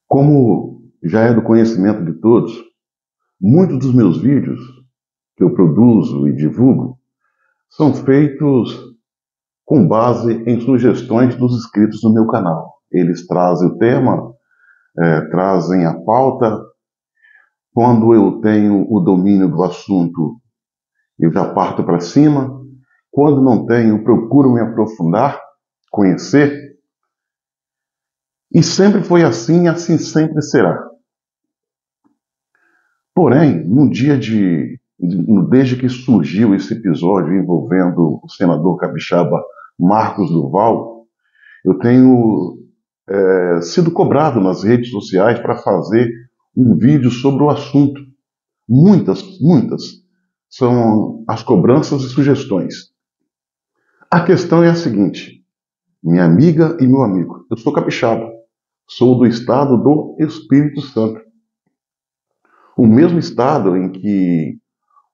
Como já é do conhecimento de todos, muitos dos meus vídeos que eu produzo e divulgo são feitos com base em sugestões dos inscritos no meu canal. Eles trazem o tema, trazem a pauta. Quando eu tenho o domínio do assunto, eu já parto para cima. Quando não tenho, procuro me aprofundar, conhecer. E sempre foi assim, assim sempre será. Porém, no dia desde que surgiu esse episódio envolvendo o senador capixaba Marcos Duval, eu tenho sido cobrado nas redes sociais para fazer um vídeo sobre o assunto. Muitas são as cobranças e sugestões. A questão é a seguinte, minha amiga e meu amigo, eu sou capixaba, sou do estado do Espírito Santo. O mesmo estado em que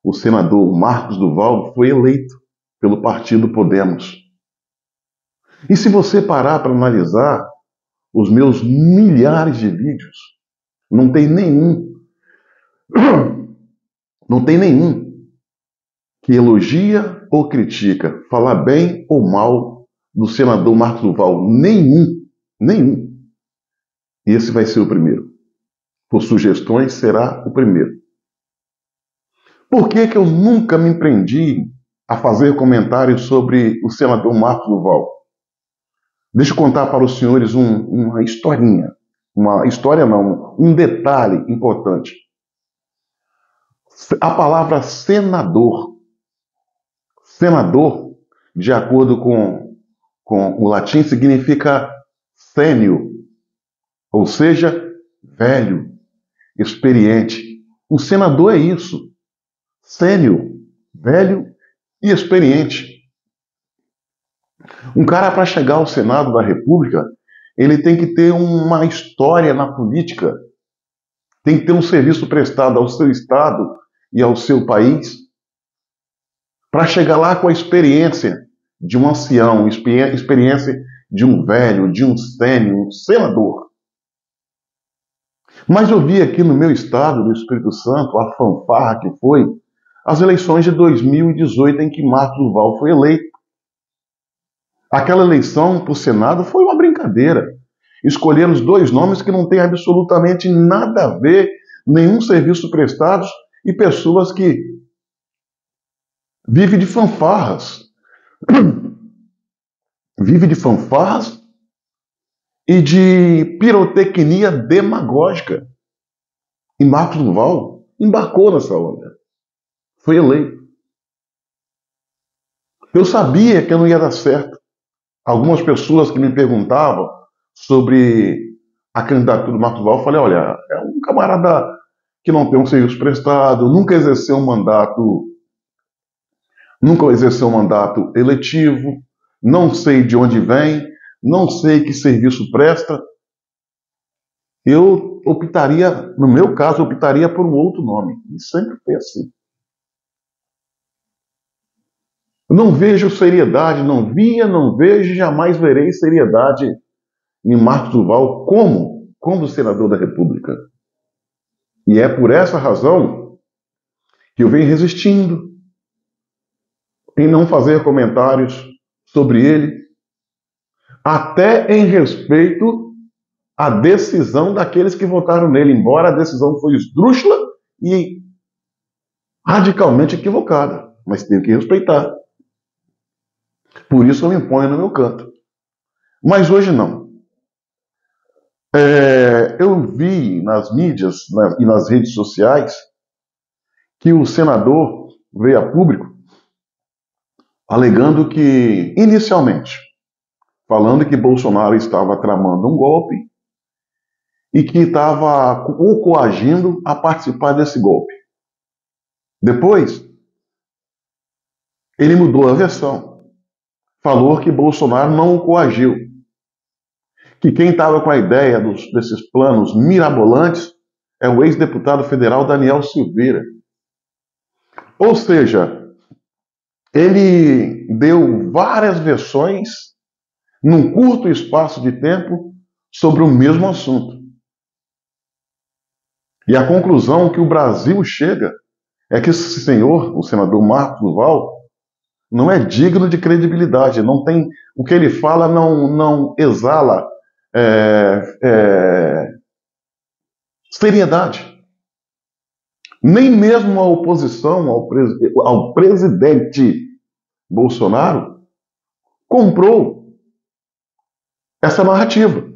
o senador Marcos Duval foi eleito pelo partido Podemos. E se você parar para analisar os meus milhares de vídeos, não tem nenhum, não tem nenhum que elogia ou critica, falar bem ou mal do senador Marcos Duval. Nenhum. E esse vai ser o primeiro. Por sugestões, será o primeiro. Por que eu nunca me empreendi a fazer comentários sobre o senador Marcos Duval? Deixa eu contar para os senhores uma historinha. Uma história não, um detalhe importante. A palavra senador, de acordo com o latim, significa sênior, ou seja, velho, experiente. Um senador é isso, sênior, velho e experiente. Um cara, para chegar ao Senado da República, ele tem que ter uma história na política, tem que ter um serviço prestado ao seu estado e ao seu país, para chegar lá com a experiência de um ancião, experiência de um velho, de um sênior, um senador. Mas eu vi aqui no meu estado, no Espírito Santo, a fanfarra que foi as eleições de 2018 em que Marcos Duval foi eleito. Aquela eleição para o Senado foi uma brincadeira. Escolheram os dois nomes que não têm absolutamente nada a ver, nenhum serviço prestado e pessoas que vivem de fanfarras. Vive de fanfarras e de pirotecnia demagógica. E Marcos Duval embarcou nessa onda. Foi eleito. Eu sabia que não ia dar certo. Algumas pessoas que me perguntavam sobre a candidatura do Marcos Duval, eu falei, olha, é um camarada que não tem um serviço prestado, nunca exerceu um mandato eletivo, não sei de onde vem, não sei que serviço presta. Eu optaria, no meu caso, optaria por um outro nome. E sempre foi assim. Não vejo seriedade, não via, não vejo, jamais verei seriedade em Marcos Duval como senador da República. E é por essa razão que eu venho resistindo em não fazer comentários sobre ele, até em respeito à decisão daqueles que votaram nele, embora a decisão foi esdrúxula e radicalmente equivocada, mas tenho que respeitar. Por isso eu me ponho no meu canto. Mas hoje não. Eu vi nas mídias e nas redes sociais que o senador veio a público alegando que, inicialmente, falando que Bolsonaro estava tramando um golpe e que estava o coagindo a participar desse golpe. Depois, ele mudou a versão. Falou que Bolsonaro não o coagiu. Que quem estava com a ideia desses planos mirabolantes é o ex-deputado federal Daniel Silveira. Ou seja, ele deu várias versões num curto espaço de tempo sobre o mesmo assunto. E a conclusão que o Brasil chega é que esse senhor, o senador Marcos Duval, não é digno de credibilidade. Não tem, o que ele fala não exala é, é, seriedade. Nem mesmo a oposição ao presidente Bolsonaro comprou essa narrativa.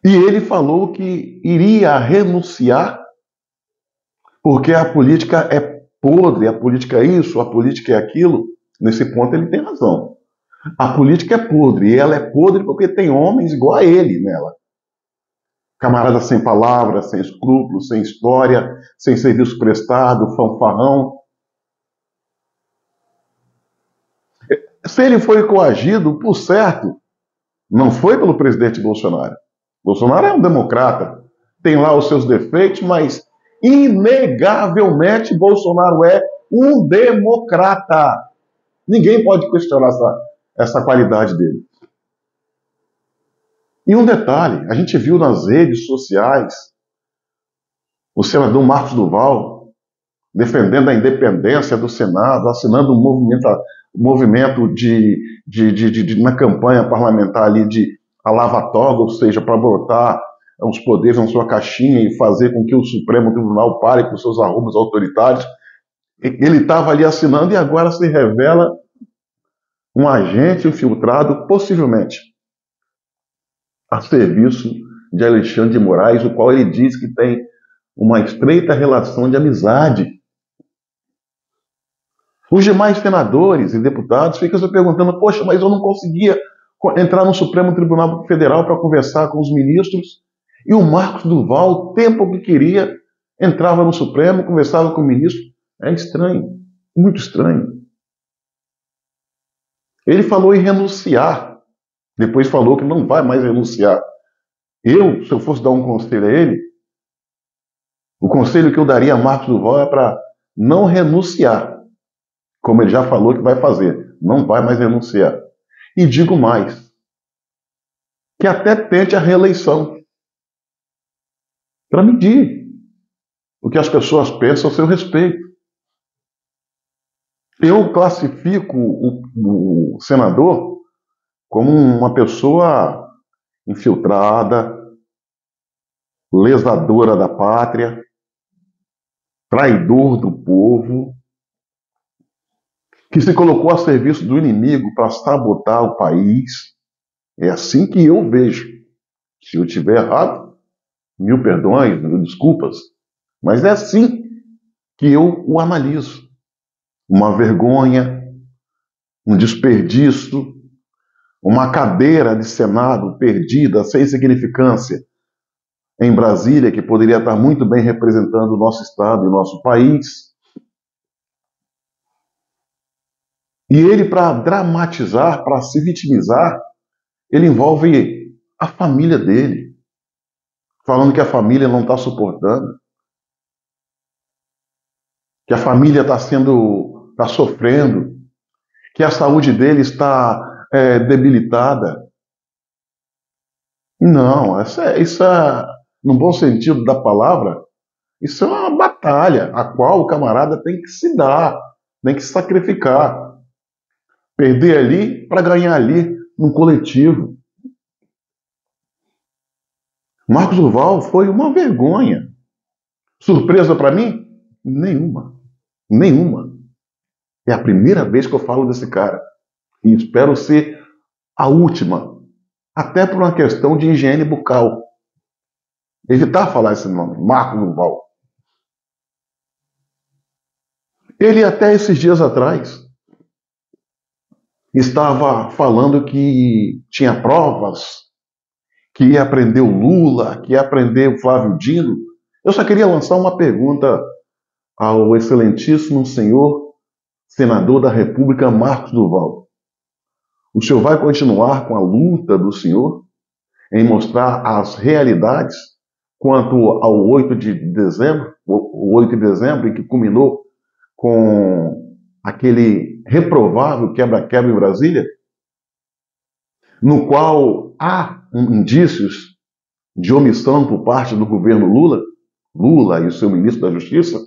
E ele falou que iria renunciar porque a política é podre, a política é isso, a política é aquilo. Nesse ponto ele tem razão. A política é podre, e ela é podre porque tem homens igual a ele nela. Camarada sem palavras, sem escrúpulos, sem história, sem serviço prestado, fanfarrão. Se ele foi coagido, por certo, não foi pelo presidente Bolsonaro. Bolsonaro é um democrata, tem lá os seus defeitos, mas inegavelmente Bolsonaro é um democrata. Ninguém pode questionar essa qualidade dele. E um detalhe, a gente viu nas redes sociais o senador Marcos Duval defendendo a independência do Senado, assinando um movimento na campanha parlamentar ali de a lava-toga, ou seja, para botar os poderes na sua caixinha e fazer com que o Supremo Tribunal pare com seus arrobos autoritários. Ele estava ali assinando e agora se revela um agente infiltrado, possivelmente, a serviço de Alexandre de Moraes, o qual ele diz que tem uma estreita relação de amizade. Os demais senadores e deputados ficam se perguntando, poxa, mas eu não conseguia entrar no Supremo Tribunal Federal para conversar com os ministros, e o Marcos Duval, o tempo que queria, entrava no Supremo, conversava com o ministro. É estranho, muito estranho. Ele falou em renunciar, depois falou que não vai mais renunciar. Se eu fosse dar um conselho a ele, o conselho que eu daria a Marcos Duval é para não renunciar, como ele já falou que vai fazer, não vai mais renunciar. E digo mais, que até tente a reeleição, para medir o que as pessoas pensam a seu respeito. Eu classifico o senador como uma pessoa infiltrada, lesadora da pátria, traidor do povo, que se colocou a serviço do inimigo para sabotar o país. É assim que eu vejo. Se eu estiver errado, mil perdões, mil desculpas, mas é assim que eu o analiso. Uma vergonha, um desperdício, uma cadeira de Senado perdida, sem significância, em Brasília, que poderia estar muito bem representando o nosso Estado e o nosso país. E ele, para dramatizar, para se vitimizar, ele envolve a família dele, falando que a família não está suportando, que a família está sofrendo, que a saúde dele está debilitada. Não, isso é, no bom sentido da palavra, isso é uma batalha a qual o camarada tem que se dar, tem que se sacrificar. Perder ali para ganhar ali, num coletivo. Marcos Duval foi uma vergonha. Surpresa para mim? Nenhuma. Nenhuma. É a primeira vez que eu falo desse cara. E espero ser a última. Até por uma questão de higiene bucal. Evitar falar esse nome, Marcos Duval. Ele até esses dias atrás estava falando que tinha provas, que ia prender o Lula, que ia prender o Flávio Dino. Eu só queria lançar uma pergunta ao excelentíssimo senhor senador da República, Marcos Duval. O senhor vai continuar com a luta do senhor em mostrar as realidades quanto ao 8 de dezembro, o 8 de dezembro, em que culminou com aquele reprovável quebra-quebra em Brasília, no qual há indícios de omissão por parte do governo Lula e o seu ministro da Justiça?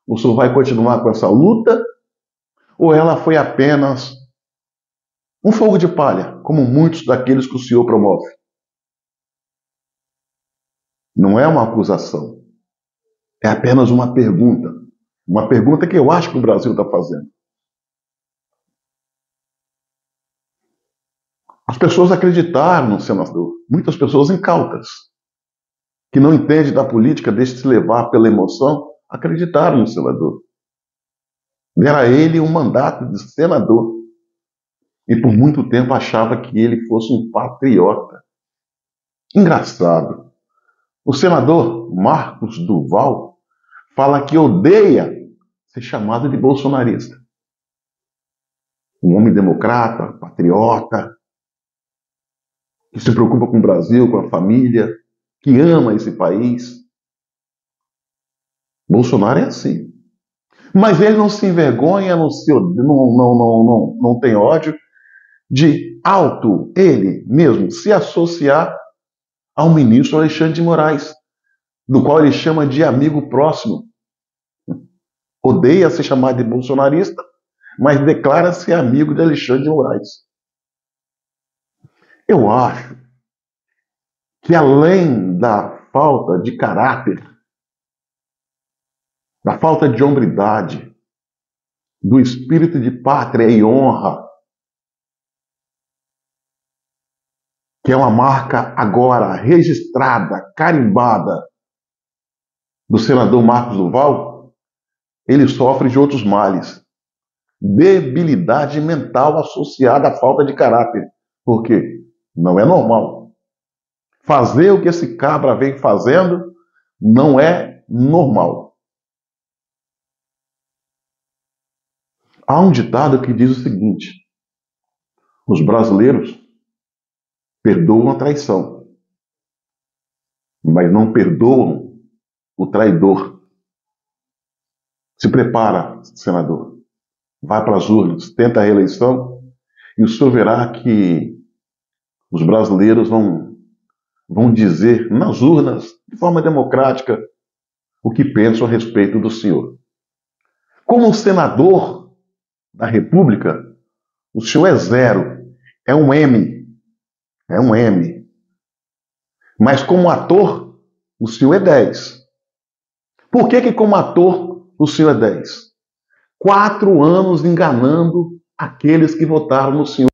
O senhor vai continuar com essa luta? Ou ela foi apenas um fogo de palha, como muitos daqueles que o senhor promove? Não é uma acusação, é apenas uma pergunta. Uma pergunta que eu acho que o Brasil está fazendo. As pessoas acreditaram no senador, muitas pessoas incautas, que não entendem da política, deixam se levar pela emoção, acreditaram no senador. Deram a ele um mandato de senador. E por muito tempo achava que ele fosse um patriota. Engraçado. O senador Marcos Duval fala que odeia ser chamado de bolsonarista. Um homem democrata, patriota, que se preocupa com o Brasil, com a família, que ama esse país. Bolsonaro é assim. Mas ele não se envergonha, não tem ódio de ele mesmo se associar ao ministro Alexandre de Moraes, do qual ele chama de amigo próximo. Odeia ser chamado de bolsonarista, mas declara-se amigo de Alexandre de Moraes. Eu acho que além da falta de caráter, da falta de hombridade, do espírito de pátria e honra, que é uma marca agora registrada, carimbada, do senador Marcos Duval, ele sofre de outros males. Debilidade mental associada à falta de caráter. Por quê? Não é normal. Fazer o que esse cabra vem fazendo não é normal. Há um ditado que diz o seguinte: os brasileiros perdoam a traição, mas não perdoam o traidor. Se prepara, senador. Vai para as urnas, tenta a reeleição e o senhor verá que os brasileiros vão dizer nas urnas, de forma democrática, o que pensam a respeito do senhor. Como senador da República, o senhor é zero, é um M. É um M. Mas como ator, o senhor é 10. Por que como ator o senhor é 10? 4 anos enganando aqueles que votaram no senhor.